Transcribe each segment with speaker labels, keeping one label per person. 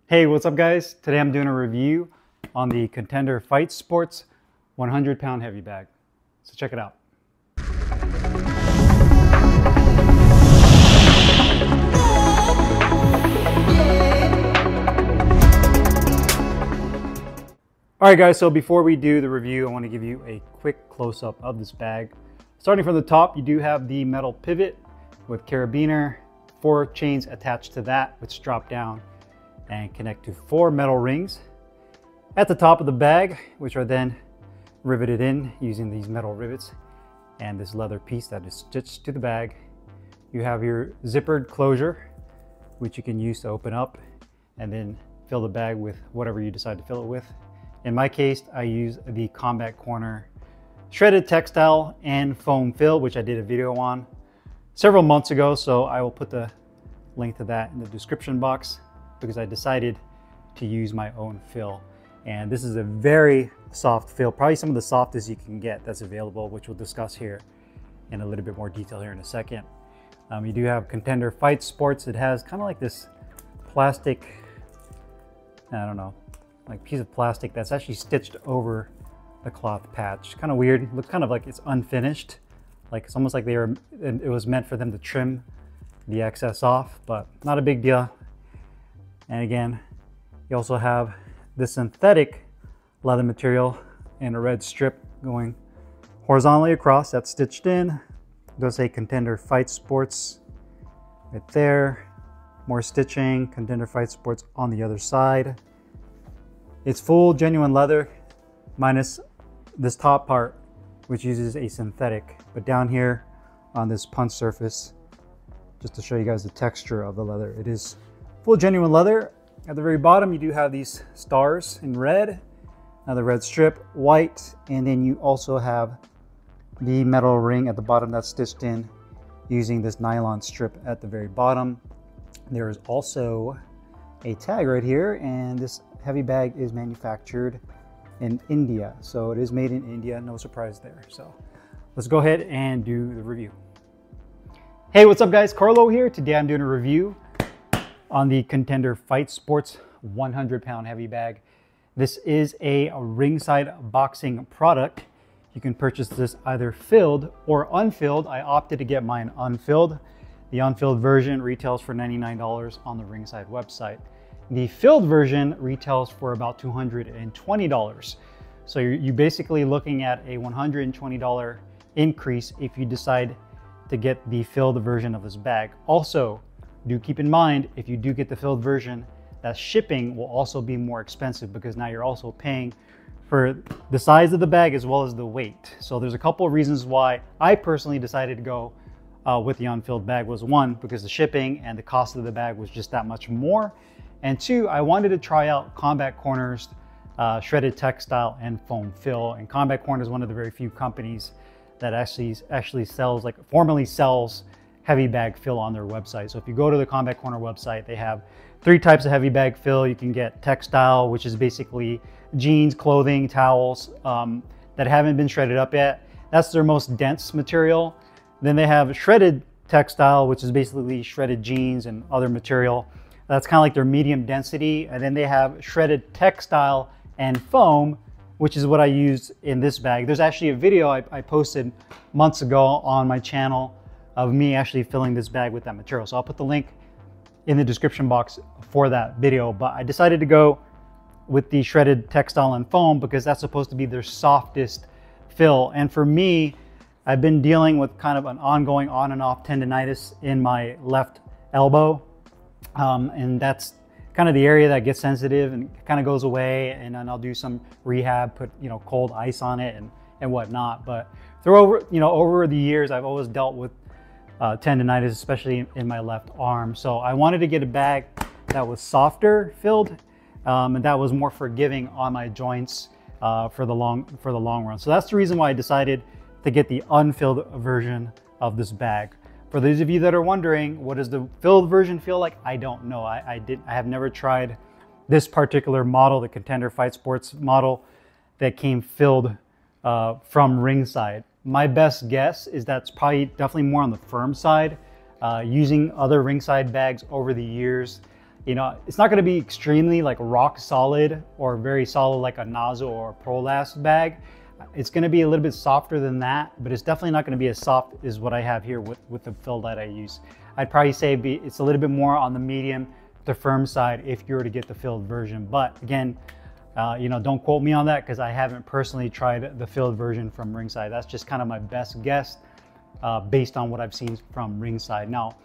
Speaker 1: Hey, what's up guys? Today I'm doing a review on the Contender Fight Sports 100-pound heavy bag. So check it out. All right guys, so before we do the review, I want to give you a quick close-up of this bag. Starting from the top, you do have the metal pivot with carabiner, 4 chains attached to that, which drop down and connect to 4 metal rings at the top of the bag, which are then riveted in using these metal rivets and this leather piece that is stitched to the bag. You have your zippered closure, which you can use to open up and then fill the bag with whatever you decide to fill it with. In my case, I use the Combat Corner shredded textile and foam fill, which I did a video on several months ago, so I will put the link to that in the description box, because I decided to use my own fill. And this is a very soft fill, probably some of the softest you can get that's available, which we'll discuss here in a little bit more detail here in a second. You do have Contender Fight Sports. It has kind of like this plastic, I don't know, like piece of plastic that's actually stitched over the cloth patch. Kind of weird, it looks kind of like it's unfinished. Like it's almost like it was meant for them to trim the excess off, but not a big deal. And again, you also have this synthetic leather material and a red strip going horizontally across that's stitched in. It does say Contender Fight Sports right there. More stitching, Contender Fight Sports on the other side. It's full genuine leather minus this top part, which uses a synthetic. But down here on this punch surface, just to show you guys the texture of the leather, it is full genuine leather. At the very bottom, you do have these stars in red, another red strip, white, and then you also have the metal ring at the bottom that's stitched in using this nylon strip at the very bottom. There is also a tag right here, and this heavy bag is manufactured in India. So it is made in India, no surprise there. So let's go ahead and do the review. Hey, what's up guys? Carlo here. Today I'm doing a review on the Contender Fight Sports 100-pound heavy bag. This is a ringside boxing product. You can purchase this either filled or unfilled. I opted to get mine unfilled. The unfilled version retails for $99 on the ringside website. The filled version retails for about $220. So you're basically looking at a $120 increase if you decide to get the filled version of this bag. Also, do keep in mind, if you do get the filled version, that shipping will also be more expensive, because now you're also paying for the size of the bag as well as the weight. So there's a couple of reasons why I personally decided to go with the unfilled bag. Was one, because the shipping and the cost of the bag was just that much more. And two, I wanted to try out Combat Corner's shredded textile and foam fill. And Combat Corner is one of the very few companies that actually sells, like formally sells, heavy bag fill on their website. So if you go to the Combat Corner website, they have 3 types of heavy bag fill. You can get textile, which is basically jeans, clothing, towels that haven't been shredded up yet. That's their most dense material. Then they have shredded textile, which is basically shredded jeans and other material. That's kind of like their medium density. And then they have shredded textile and foam, which is what I used in this bag. There's actually a video I posted months ago on my channel of me actually filling this bag with that material. So I'll put the link in the description box for that video. But I decided to go with the shredded textile and foam because that's supposed to be their softest fill. And for me, I've been dealing with kind of an ongoing on and off tendonitis in my left elbow. And that's kind of the area that gets sensitive and kind of goes away. And then I'll do some rehab, put, cold ice on it and whatnot. But over the years, I've always dealt with tendonitis, especially in my left arm. So I wanted to get a bag that was softer filled and that was more forgiving on my joints for the long run. So that's the reason why I decided to get the unfilled version of this bag. For those of you that are wondering, what does the filled version feel like? I don't know. I have never tried this particular model, the Contender Fight Sports model that came filled from ringside. My best guess is that's definitely more on the firm side. Using other ringside bags over the years, You know, it's not going to be extremely like rock solid or very solid like a nozzle or a Prolast bag. It's going to be a little bit softer than that, but it's definitely not going to be as soft as what I have here with the fill that I use. I'd probably say it's a little bit more on the medium to firm side if you were to get the filled version. But again, you know, don't quote me on that because I haven't personally tried the filled version from Ringside. That's just kind of my best guess based on what I've seen from Ringside. Now,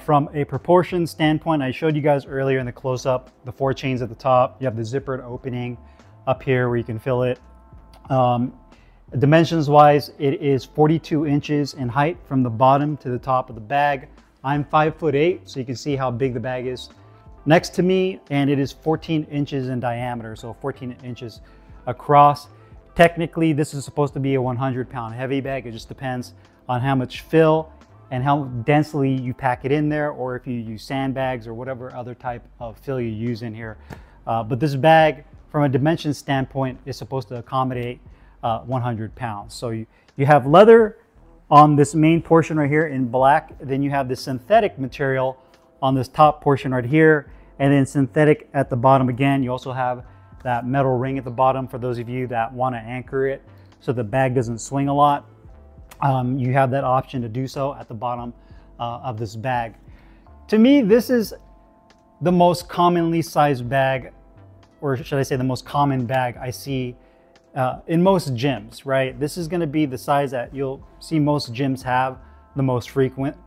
Speaker 1: from a proportion standpoint, I showed you guys earlier in the close-up, the 4 chains at the top. You have the zippered opening up here where you can fill it. Dimensions-wise, it is 42 inches in height from the bottom to the top of the bag. I'm 5'8", so you can see how big the bag is next to me, and it is 14 inches in diameter, so 14 inches across. Technically, this is supposed to be a 100-pound heavy bag. It just depends on how much fill and how densely you pack it in there, or if you use sandbags or whatever other type of fill you use in here. But this bag, from a dimension standpoint, is supposed to accommodate 100 pounds. So you have leather on this main portion right here in black. Then you have the synthetic material on this top portion right here, and then synthetic at the bottom again. You also have that metal ring at the bottom for those of you that want to anchor it so the bag doesn't swing a lot. You have that option to do so at the bottom of this bag. To me, this is the most commonly sized bag, or should I say the most common bag I see in most gyms, right? This is going to be the size that you'll see most gyms have the most frequent.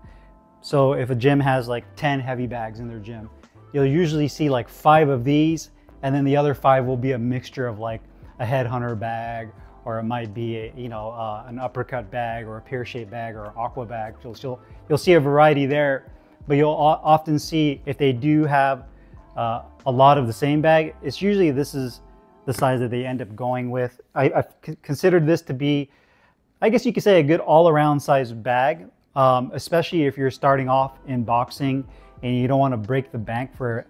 Speaker 1: So if a gym has like 10 heavy bags in their gym, you'll usually see like 5 of these, and then the other 5 will be a mixture of like a headhunter bag, or it might be a, you know, an uppercut bag, or a pear-shaped bag, or an aqua bag. You'll see a variety there, but you'll often see if they do have a lot of the same bag, it's usually this is the size that they end up going with. I've considered this to be, I guess you could say, a good all-around size bag, especially if you're starting off in boxing and you don't want to break the bank for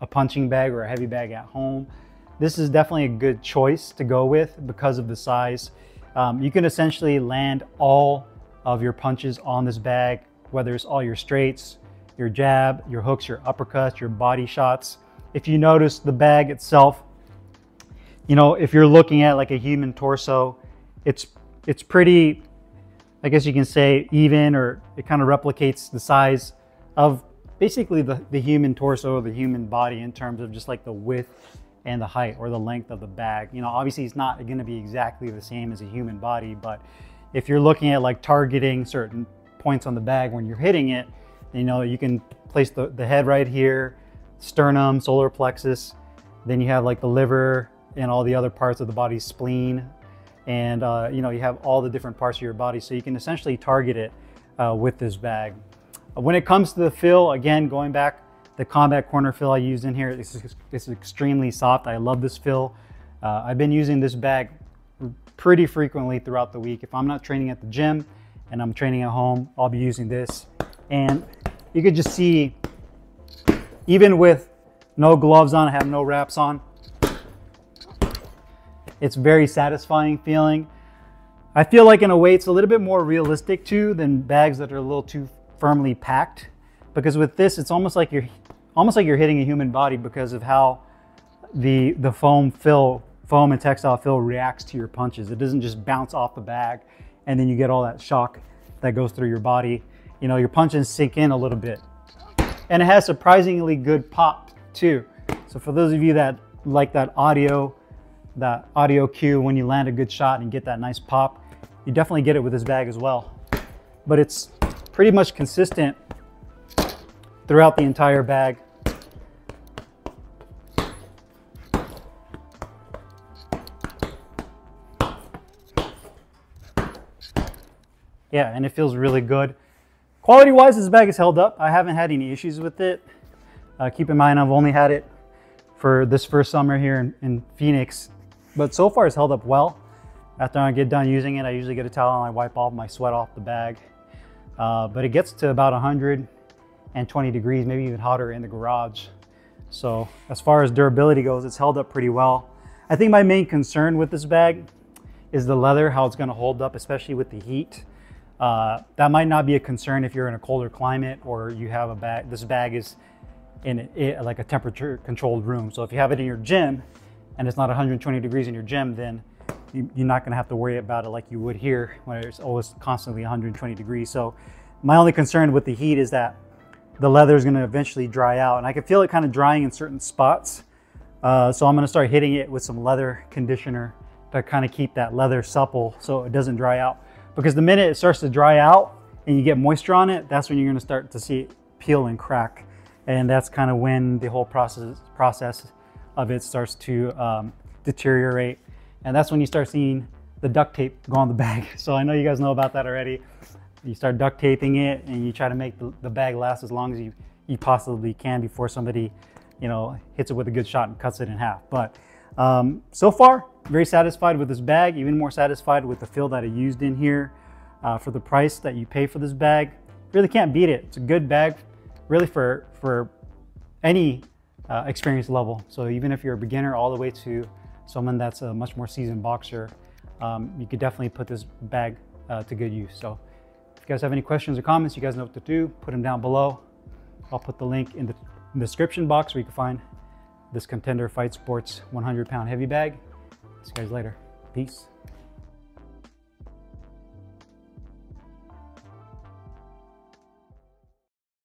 Speaker 1: a punching bag or a heavy bag at home. This is definitely a good choice to go with because of the size. You can essentially land all of your punches on this bag, whether it's all your straights, your jab, your hooks, your uppercuts, your body shots. If you notice the bag itself, you know, if you're looking at like a human torso, it's pretty, I guess you can say, even, or it kind of replicates the size of basically the human torso or the human body in terms of just like the width and the height or the length of the bag. You know, obviously it's not going to be exactly the same as a human body, but if you're looking at like targeting certain points on the bag when you're hitting it, you know, you can place the head right here, sternum, solar plexus, then you have like the liver and all the other parts of the body, spleen, and you know, you have all the different parts of your body, so you can essentially target it with this bag. When it comes to the fill, again, going back, the combat corner fill I used in here, it's extremely soft. I love this fill. I've been using this bag pretty frequently throughout the week. If I'm not training at the gym and I'm training at home, I'll be using this. And you could just see, even with no gloves on, I have no wraps on, it's very satisfying feeling. I feel like in a way it's a little bit more realistic too than bags that are a little too firmly packed, because with this it's almost like you're hitting a human body because of how the foam and textile fill reacts to your punches. It doesn't just bounce off the bag and then you get all that shock that goes through your body. You know, your punches sink in a little bit, and it has surprisingly good pop too. So for those of you that like that audio cue when you land a good shot and get that nice pop, you definitely get it with this bag as well. But it's pretty much consistent throughout the entire bag. Yeah, and it feels really good. Quality wise, this bag is held up. I haven't had any issues with it. Keep in mind, I've only had it for this first summer here in Phoenix, but so far it's held up well. After I get done using it, I usually get a towel and I wipe all my sweat off the bag. But it gets to about 120 degrees, maybe even hotter in the garage. So as far as durability goes, it's held up pretty well. I think my main concern with this bag is the leather, how it's going to hold up, especially with the heat. That might not be a concern if you're in a colder climate or you have a bag. This bag is in like a temperature controlled room. So if you have it in your gym and it's not 120 degrees in your gym, then you're not gonna have to worry about it like you would here when it's always constantly 120 degrees. So my only concern with the heat is that the leather is gonna eventually dry out, and I can feel it kind of drying in certain spots. So I'm gonna start hitting it with some leather conditioner to kind of keep that leather supple so it doesn't dry out. Because the minute it starts to dry out and you get moisture on it, that's when you're gonna start to see it peel and crack. And that's kind of when the whole process of it starts to deteriorate. And that's when you start seeing the duct tape go on the bag. So I know you guys know about that already. You start duct taping it and you try to make the bag last as long as you possibly can before somebody, you know, hits it with a good shot and cuts it in half. But so far, very satisfied with this bag, even more satisfied with the feel that I used in here. For the price that you pay for this bag, really can't beat it. It's a good bag, really for any experience level. So even if you're a beginner all the way to someone that's a much more seasoned boxer, you could definitely put this bag to good use. So if you guys have any questions or comments, you guys know what to do, put them down below. I'll put the link in the description box where you can find this Contender Fight Sports 100-pound heavy bag. See you guys later. Peace.